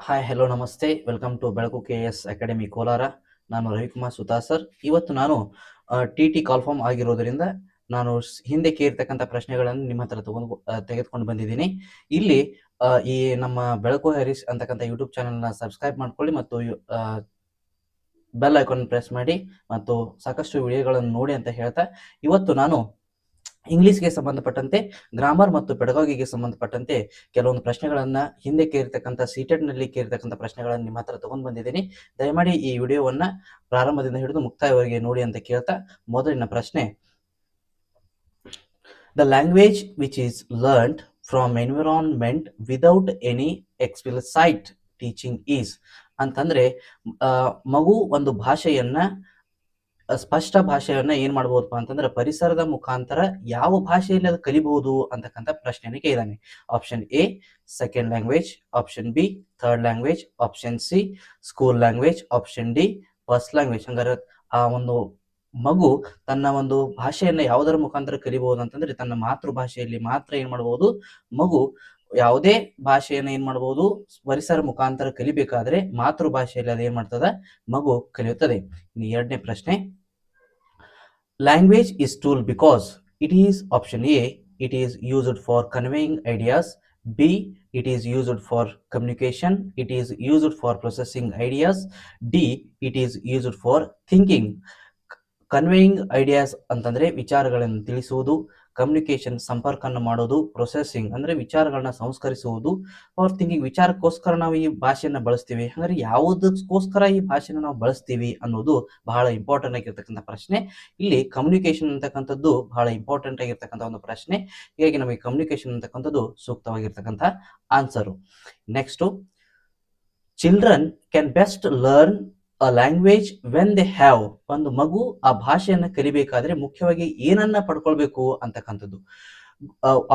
Hi hello ನಮಸ್ತೆ welcome to ಬೆಳಕು KS academy Kolar. ನಾನು ರವಿಕುಮಾರ್ ಸುತಾರ್ ಸರ್. ಇವತ್ತು ನಾನು TT ಕಾಲ್ಫಾರ್ಮ್ ಆಗಿರೋದ್ರಿಂದ ನಾನು ಹಿಂದೆ ಕೇಳಿರ್ತಕ್ಕಂಥ ಪ್ರಶ್ನೆಗಳನ್ನು ನಿಮ್ಮ ಹತ್ರ ತೆಗೆದುಕೊಂಡು ಬಂದಿದ್ದೀನಿ. ಇಲ್ಲಿ ಈ ನಮ್ಮ ಬೆಳಕು ಹ್ಯಾರಿಸ್ ಅಂತಕ್ಕಂಥ ಯೂಟ್ಯೂಬ್ ಚಾನಲ್ನ ಸಬ್ಸ್ಕ್ರೈಬ್ ಮಾಡ್ಕೊಳ್ಳಿ ಮತ್ತು ಬೆಲ್ ಐಕಾನ್ ಪ್ರೆಸ್ ಮಾಡಿ ಮತ್ತು ಸಾಕಷ್ಟು ವಿಡಿಯೋಗಳನ್ನು ನೋಡಿ ಅಂತ ಹೇಳ್ತಾ, ಇವತ್ತು ನಾನು ಇಂಗ್ಲಿಷ್ಗೆ ಸಂಬಂಧಪಟ್ಟಂತೆ ಗ್ರಾಮರ್ ಮತ್ತು ಪೆಡಗಾಗಿಗೆ ಸಂಬಂಧಪಟ್ಟಂತೆ ಕೆಲವೊಂದು ಪ್ರಶ್ನೆಗಳನ್ನ ಹಿಂದೆ ಕೇಳಿರ್ತಕ್ಕಂಥ ಸೀಟೆಡ್ ನಲ್ಲಿ ಕೇಳಿರ್ತಕ್ಕಂಥ ಪ್ರಶ್ನೆಗಳನ್ನ ನಿಮ್ಮ ಹತ್ರ ತಗೊಂಡ್ ಬಂದಿದ್ದೀನಿ. ದಯಮಾಡಿ ಈ ವಿಡಿಯೋವನ್ನ ಪ್ರಾರಂಭದಿಂದ ಹಿಡಿದು ಮುಕ್ತಾಯವರೆಗೆ ನೋಡಿ ಅಂತ ಕೇಳ್ತಾ, ಮೊದಲಿನ ಪ್ರಶ್ನೆ, the language which is learned from environment without any explicit teaching is ಅಂತಂದ್ರೆ, ಮಗು ಒಂದು ಭಾಷೆಯನ್ನ ಸ್ಪಷ್ಟ ಭಾಷೆಯನ್ನ ಏನ್ ಮಾಡಬಹುದಪ್ಪ ಅಂತಂದ್ರೆ ಪರಿಸರದ ಮುಖಾಂತರ ಯಾವ ಭಾಷೆಯಲ್ಲಿ ಅದು ಕಲಿಬಹುದು ಅಂತಕ್ಕಂಥ ಪ್ರಶ್ನೆಯನ್ನು ಕೇಳಿದಾನೆ. Option A second language, option B third language, option C school language, option D first language. ಹಂಗಾರೆ ಆ ಒಂದು ಮಗು ತನ್ನ ಒಂದು ಭಾಷೆಯನ್ನ ಯಾವುದರ ಮುಖಾಂತರ ಕಲಿಬಹುದು ಅಂತಂದ್ರೆ ತನ್ನ ಮಾತೃಭಾಷೆಯಲ್ಲಿ ಮಾತ್ರ ಏನ್ ಮಾಡಬಹುದು. ಮಗು ಯಾವುದೇ ಭಾಷೆಯನ್ನ ಏನ್ ಮಾಡಬಹುದು, ಪರಿಸರ ಮುಖಾಂತರ ಕಲಿಬೇಕಾದ್ರೆ ಮಾತೃಭಾಷೆಯಲ್ಲಿ ಅದೇನ್ ಮಾಡ್ತದ, ಮಗು ಕಲಿಯುತ್ತದೆ. ಇನ್ನು ಎರಡನೇ ಪ್ರಶ್ನೆ, language is tool because it is option A, it is used for conveying ideas, B, it is used for communication, it is used for processing ideas, D, it is used for thinking. Conveying ideas ಅಂತಂದ್ರೆ ವಿಚಾರಗಳನ್ನು ತಿಳಿಸುವುದು, communication ಸಂಪರ್ಕವನ್ನು ಮಾಡೋದು, processing ಅಂದ್ರೆ ವಿಚಾರಗಳನ್ನ ಸಂಸ್ಕರಿಸುವುದು, for thinking ವಿಚಾರಕ್ಕೋಸ್ಕರ ನಾವು ಈ ಭಾಷೆಯನ್ನ ಬಳಸ್ತೀವಿ. ಹಾಗಾದ್ರೆ ಯಾವುದಕ್ಕೋಸ್ಕರ ಈ ಭಾಷೆನ ನಾವು ಬಳಸ್ತೀವಿ ಅನ್ನೋದು ಬಹಳ ಇಂಪಾರ್ಟೆಂಟ್ ಆಗಿರ್ತಕ್ಕಂಥ ಪ್ರಶ್ನೆ. ಇಲ್ಲಿ ಕಮ್ಯುನಿಕೇಶನ್ ಅಂತಕ್ಕಂಥದ್ದು ಬಹಳ ಇಂಪಾರ್ಟೆಂಟ್ ಆಗಿರ್ತಕ್ಕಂಥ ಒಂದು ಪ್ರಶ್ನೆ. ಹೀಗಾಗಿ ನಮಗೆ ಕಮ್ಯುನಿಕೇಶನ್ ಅಂತಕ್ಕಂಥದ್ದು ಸೂಕ್ತವಾಗಿರ್ತಕ್ಕಂಥ answer. Next, children can best learn a language when they have. ಒಂದು ಮಗು ಆ ಭಾಷೆಯನ್ನ ಕಲಿಬೇಕಾದ್ರೆ ಮುಖ್ಯವಾಗಿ ಏನನ್ನ ಪಡ್ಕೊಳ್ಬೇಕು ಅಂತಕ್ಕಂಥದ್ದು.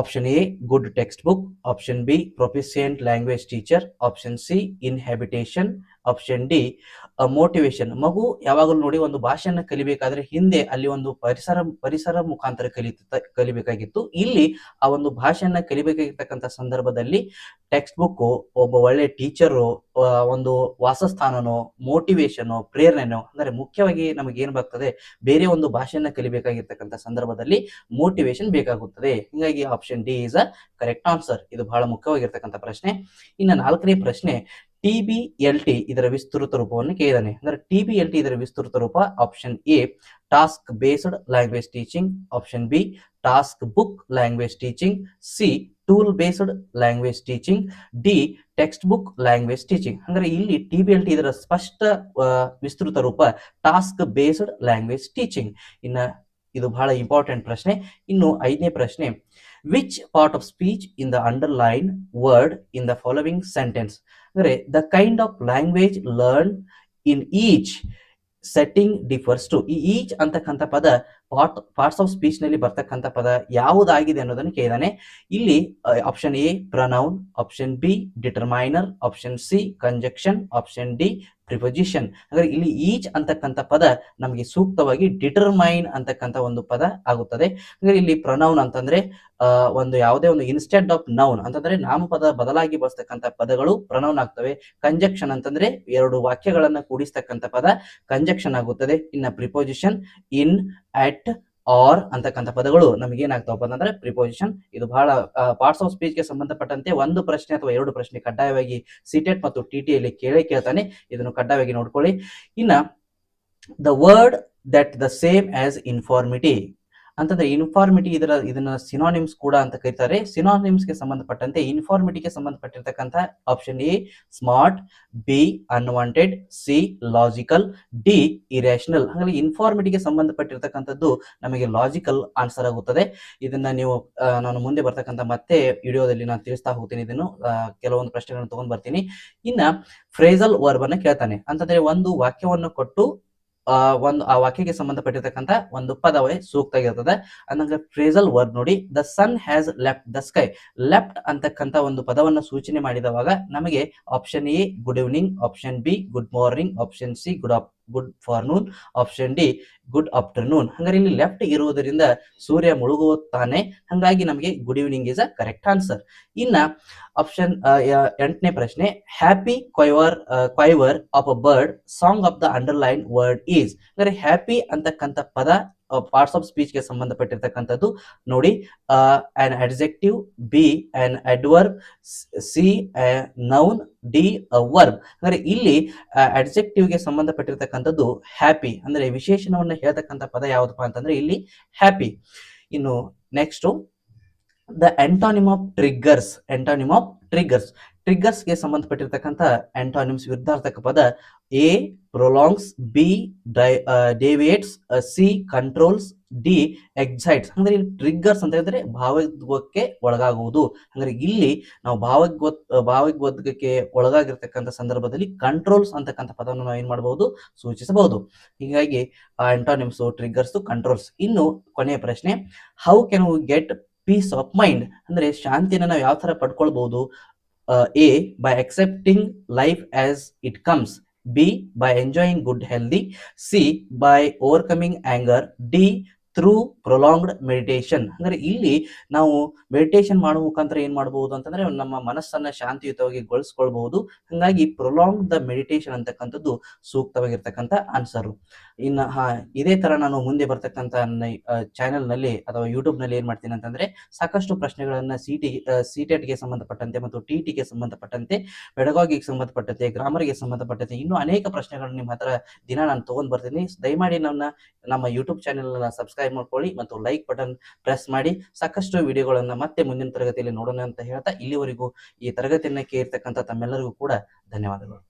Option A good text book, option B proficient language teacher, option C inhabitation, option D motivation. ಮಗು ಯಾವಾಗಲೂ ನೋಡಿ ಒಂದು ಭಾಷೆಯನ್ನ ಕಲಿಬೇಕಾದ್ರೆ ಹಿಂದೆ ಅಲ್ಲಿ ಒಂದು ಪರಿಸರ ಮುಖಾಂತರ ಕಲಿಬೇಕಾಗಿತ್ತು. ಇಲ್ಲಿ ಆ ಒಂದು ಭಾಷೆಯನ್ನ ಕಲಿಬೇಕಾಗಿರ್ತಕ್ಕಂಥ ಸಂದರ್ಭದಲ್ಲಿ ಟೆಕ್ಸ್ಟ್ ಬುಕ್, ಒಬ್ಬ ಒಳ್ಳೆ ಟೀಚರು, ಒಂದು ವಾಸಸ್ಥಾನನೋ, ಮೋಟಿವೇಶನ್, ಪ್ರೇರಣೆನೋ, ಅಂದ್ರೆ ಮುಖ್ಯವಾಗಿ ನಮಗೆ ಏನ್ ಬರ್ತದೆ, ಬೇರೆ ಒಂದು ಭಾಷೆಯನ್ನ ಕಲಿಬೇಕಾಗಿರ್ತಕ್ಕಂಥ ಸಂದರ್ಭದಲ್ಲಿ ಮೋಟಿವೇಶನ್ ಬೇಕಾಗುತ್ತದೆ. ಹೀಗಾಗಿ option D is a correct answer. ಇದು ಬಹಳ ಮುಖ್ಯವಾಗಿರ್ತಕ್ಕಂಥ ಪ್ರಶ್ನೆ. ಇನ್ನು ನಾಲ್ಕನೇ ಪ್ರಶ್ನೆ, TBLT ಇದರ ವಿಸ್ತೃತ ರೂಪವನ್ನು ಕೇಳಿದಾನೆ. ಅಂದ್ರೆ TBLT ಇದರ ವಿಸ್ತೃತ ರೂಪ option A task based language teaching, option B task book language teaching, C tool based language teaching, D text book language teaching. ಅಂದ್ರೆ ಇಲ್ಲಿ TBLT ಇದರ ಸ್ಪಷ್ಟ ವಿಸ್ತೃತ ರೂಪ ಟಾಸ್ಕ್ ಬೇಸ್ಡ್ ಲ್ಯಾಂಗ್ವೇಜ್ ಟೀಚಿಂಗ್. ಇನ್ನ ಇದು ಬಹಳ ಇಂಪಾರ್ಟೆಂಟ್ ಪ್ರಶ್ನೆ. ಇನ್ನು ಐದನೇ ಪ್ರಶ್ನೆ, which part of speech in the underline word in the following sentence. ಅಂದ್ರೆ the kind of language learn in each setting differs to. ಈ ಈಚ್ ಅಂತಕ್ಕಂಥ ಪದ ಪಾರ್ಟ್ಸ್ ಆಫ್ ಸ್ಪೀಚ್ ನಲ್ಲಿ ಬರ್ತಕ್ಕಂಥ ಪದ ಯಾವುದಾಗಿದೆ ಅನ್ನೋದನ್ನು ಕೇಳಿದಾನೆ. ಇಲ್ಲಿ option A pronoun, option B determiner, option C conjunction, option D preposition. ಹಾಗಾದ್ರೆ ಇಲ್ಲಿ ಈಚ್ ಅಂತಕ್ಕಂಥ ಪದ ನಮಗೆ ಸೂಕ್ತವಾಗಿ ಡಿಟರ್ಮೈನ್ ಅಂತಕ್ಕಂಥ ಒಂದು ಪದ ಆಗುತ್ತದೆ. ಹಾಗಾದ್ರೆ ಇಲ್ಲಿ ಪ್ರನೌನ್ ಅಂತಂದ್ರೆ ಒಂದು ಯಾವುದೇ ಒಂದು ಇನ್ಸ್ಟೆಡ್ ಆಫ್ ನೌನ್ ಅಂತಂದ್ರೆ ನಾಮಪದ ಬದಲಾಗಿ ಬಳಸ್ತಕ್ಕಂಥ ಪದಗಳು ಪ್ರನೌನ್ ಆಗ್ತವೆ. ಕಂಜಕ್ಷನ್ ಅಂತಂದ್ರೆ ಎರಡು ವಾಕ್ಯಗಳನ್ನ ಕೂಡಿಸ್ತಕ್ಕಂಥ ಪದ ಕಂಜಕ್ಷನ್ ಆಗುತ್ತದೆ. ಇನ್ನ ಪ್ರಿಪೊಸಿಷನ್ ಇನ್, ಅಟ್, ಆರ್ ಅಂತಕ್ಕಂಥ ಪದಗಳು ನಮಗೆ ಏನಾಗ್ತಾವಪ್ಪ ಅಂತಂದ್ರೆ ಪ್ರಿಪೊಸಿಷನ್. ಇದು ಬಹಳ ಪಾರ್ಟ್ಸ್ ಆಫ್ ಸ್ಪೀಚ್ ಗೆ ಸಂಬಂಧಪಟ್ಟಂತೆ ಒಂದು ಪ್ರಶ್ನೆ ಅಥವಾ ಎರಡು ಪ್ರಶ್ನೆ ಕಡ್ಡಾಯವಾಗಿ ಸಿಟೆಟ್ ಮತ್ತು TTಯಲ್ಲಿ ಕೇಳ್ತಾನೆ. ಇದನ್ನು ಕಡ್ಡಾಯವಾಗಿ ನೋಡ್ಕೊಳ್ಳಿ. ಇನ್ನ the word that the same as infirmity ಅಂತಂದ್ರೆ ಇನ್ಫಾರ್ಮಿಟಿ ಇದನ್ನ ಸಿನಾನಿಮ್ಸ್ ಕೂಡ ಅಂತ ಕರೀತಾರೆ. ಸಿನಾನಿಮ್ಸ್ ಗೆ ಸಂಬಂಧಪಟ್ಟಂತೆ ಇನ್ಫಾರ್ಮಿಟಿಗೆ ಸಂಬಂಧಪಟ್ಟಿರ್ತಕ್ಕಂಥ option A smart, B unwanted, C logical, D irrational. ಹಾಗಾಗಿ ಇನ್ಫಾರ್ಮಿಟಿಗೆ ಸಂಬಂಧಪಟ್ಟಿರ್ತಕ್ಕಂಥದ್ದು ನಮಗೆ ಲಾಜಿಕಲ್ ಆನ್ಸರ್ ಆಗುತ್ತದೆ. ಇದನ್ನ ನೀವು ನಾನು ಮುಂದೆ ಬರ್ತಕ್ಕಂಥ ಮತ್ತೆ ವಿಡಿಯೋದಲ್ಲಿ ನಾನು ತಿಳಿಸ್ತಾ ಹೋಗ್ತೀನಿ. ಇದನ್ನು ಕೆಲವೊಂದು ಪ್ರಶ್ನೆಗಳನ್ನು ತಗೊಂಡ್ ಬರ್ತೀನಿ. ಇನ್ನ ಫ್ರೇಸಲ್ ವರ್ಬ್ ಅನ್ನ ಕೇಳ್ತಾನೆ. ಅಂತಂದ್ರೆ ಒಂದು ವಾಕ್ಯವನ್ನು ಕೊಟ್ಟು ಆ ವಾಕ್ಯಕ್ಕೆ ಸಂಬಂಧಪಟ್ಟಿರ್ತಕ್ಕಂಥ ಒಂದು ಪದವೇ ಸೂಕ್ತ ಆಗಿರ್ತದೆ. ಅಂದಂಗ ಫ್ರೇಸಲ್ ವರ್ಬ್ ನೋಡಿ, the sun has left the sky. Left ಅಂತಕ್ಕಂಥ ಒಂದು ಪದವನ್ನು ಸೂಚನೆ ಮಾಡಿದವಾಗ ನಮಗೆ option A good evening, option B good morning, option C good good forenoon, option D good afternoon. ಹಂಗಾರೆ ಇಲ್ಲಿ ಲೆಫ್ಟ್ ಇರುವುದರಿಂದ ಸೂರ್ಯ ಮುಳುಗುತ್ತಾನೆ, ಹಂಗಾಗಿ ನಮಗೆ good evening is a correct answer. ಇನ್ನ ಆಪ್ಷನ್ 8ನೇ ಪ್ರಶ್ನೆ, happy quiver of a bird, song of the underline word is. ಅಂದ್ರೆ ಹ್ಯಾಪಿ ಅಂತಕ್ಕಂಥ ಪದ ಪಾರ್ಟ್ಸ್ ಆಫ್ ಸ್ಪೀಚ್ ಗೆ ಸಂಬಂಧಪಟ್ಟಿರ್ತಕ್ಕಂಥದ್ದು. ನೋಡಿ, on adjective, B on adverb, C noun, D verb. ಅಂದ್ರೆ ಇಲ್ಲಿ ಅಡ್ಜೆಕ್ಟಿವ್ ಗೆ ಸಂಬಂಧಪಟ್ಟಿರ್ತಕ್ಕಂಥದ್ದು ಹ್ಯಾಪಿ, ಅಂದ್ರೆ ವಿಶೇಷಣವನ್ನು ಹೇಳ್ತಕ್ಕಂಥ ಪದ ಯಾವುದಪ್ಪ ಅಂತಂದ್ರೆ ಇಲ್ಲಿ ಹ್ಯಾಪಿ. ಇನ್ನು next, the antonym of triggers. Triggers ಗೆ ಸಂಬಂಧಪಟ್ಟಿರ್ತಕ್ಕಂಥ ಆಂಟಾನಿಮ್ಸ್ ವಿರುದ್ಧಾರ್ಥಕ ಪದ A prolongs, B deviates, C controls, D excites. ಅಂದ್ರೆ ಇಲ್ಲಿ ಟ್ರಿಗ್ಗರ್ಸ್ ಅಂತ ಹೇಳಿದ್ರೆ ಭಾವೋದ್ವೇಗಕ್ಕೆ ಒಳಗಾಗುವುದು. ಅಂದ್ರೆ ಇಲ್ಲಿ ನಾವು ಭಾವೋದ್ವೇಗಕ್ಕೆ ಒಳಗಾಗಿರ್ತಕ್ಕಂಥ ಸಂದರ್ಭದಲ್ಲಿ ಕಂಟ್ರೋಲ್ಸ್ ಅಂತಕ್ಕಂಥ ಪದವನ್ನು ನಾವು ಏನ್ ಮಾಡಬಹುದು, ಸೂಚಿಸಬಹುದು. ಹೀಗಾಗಿ ಆಂಟಾನಿಮ್ಸ್ ಟ್ರಿಗ್ಗರ್ಸ್, ಕಂಟ್ರೋಲ್ಸ್. ಇನ್ನು ಕೊನೆಯ ಪ್ರಶ್ನೆ, how can we get peace of mind. ಅಂದ್ರೆ ಶಾಂತಿಯನ್ನು ನಾವು ಯಾವ ತರ ಪಡ್ಕೊಳ್ಬಹುದು. A by accepting life as it comes, B by enjoying good healthy, C by overcoming anger, D through prolonged meditation. ಅಂದ್ರೆ ಇಲ್ಲಿ ನಾವು ಮೆಡಿಟೇಷನ್ ಮಾಡುವ ಮುಖಾಂತರ ಏನ್ ಮಾಡಬಹುದು ಅಂತಂದ್ರೆ ನಮ್ಮ ಮನಸ್ಸನ್ನ ಶಾಂತಿಯುತವಾಗಿ ಗೊಳಿಸ್ಕೊಳ್ಬಹುದು. ಹಂಗಾಗಿ ಪ್ರೊಲಾಂಗ್ ದ ಮೆಡಿಟೇಷನ್ ಅಂತಕ್ಕಂಥದ್ದು ಸೂಕ್ತವಾಗಿರ್ತಕ್ಕಂಥ ಆನ್ಸರ್. ಇನ್ನು ಇದೇ ತರ ನಾನು ಮುಂದೆ ಬರ್ತಕ್ಕಂಥ ಚಾನೆಲ್ ನಲ್ಲಿ ಅಥವಾ ಯೂಟ್ಯೂಬ್ ನಲ್ಲಿ ಏನ್ ಮಾಡ್ತೀನಿ ಅಂತಂದ್ರೆ ಸಾಕಷ್ಟು ಪ್ರಶ್ನೆಗಳನ್ನ ಸಿಟೆಟ್ ಗೆ ಸಂಬಂಧಪಟ್ಟಂತೆ ಮತ್ತು ಟಿ ಗೆ ಸಂಬಂಧಪಟ್ಟಂತೆ, ಪೆಡಗಾಗಿಗೆ ಸಂಬಂಧಪಟ್ಟಂತೆ, ಗ್ರಾಮರ್ಗೆ ಸಂಬಂಧಪಟ್ಟಂತೆ ಇನ್ನೂ ಅನೇಕ ಪ್ರಶ್ನೆಗಳನ್ನ ನಿಮ್ಮ ಹತ್ರ ದಿನ ನಾನು ತಗೊಂಡ್ ಬರ್ತೀನಿ. ದಯಮಾಡಿ ನಮ್ಮ ಯೂಟ್ಯೂಬ್ ಚಾನೆಲ್ ಸಬ್ಸ್ಕ್ರೈಬ್ ಮಾಡ್ಕೊಳ್ಳಿ ಮತ್ತು ಲೈಕ್ ಬಟನ್ ಪ್ರೆಸ್ ಮಾಡಿ. ಸಾಕಷ್ಟು ವಿಡಿಯೋಗಳನ್ನ ಮತ್ತೆ ಮುಂದಿನ ತರಗತಿಯಲ್ಲಿ ನೋಡೋಣ ಅಂತ ಹೇಳ್ತಾ ಇಲ್ಲಿವರೆಗೂ ಈ ತರಗತಿಯನ್ನ ಕೇಳಿರ್ತಕ್ಕಂಥ ತಮ್ಮೆಲ್ಲರಿಗೂ ಕೂಡ ಧನ್ಯವಾದಗಳು.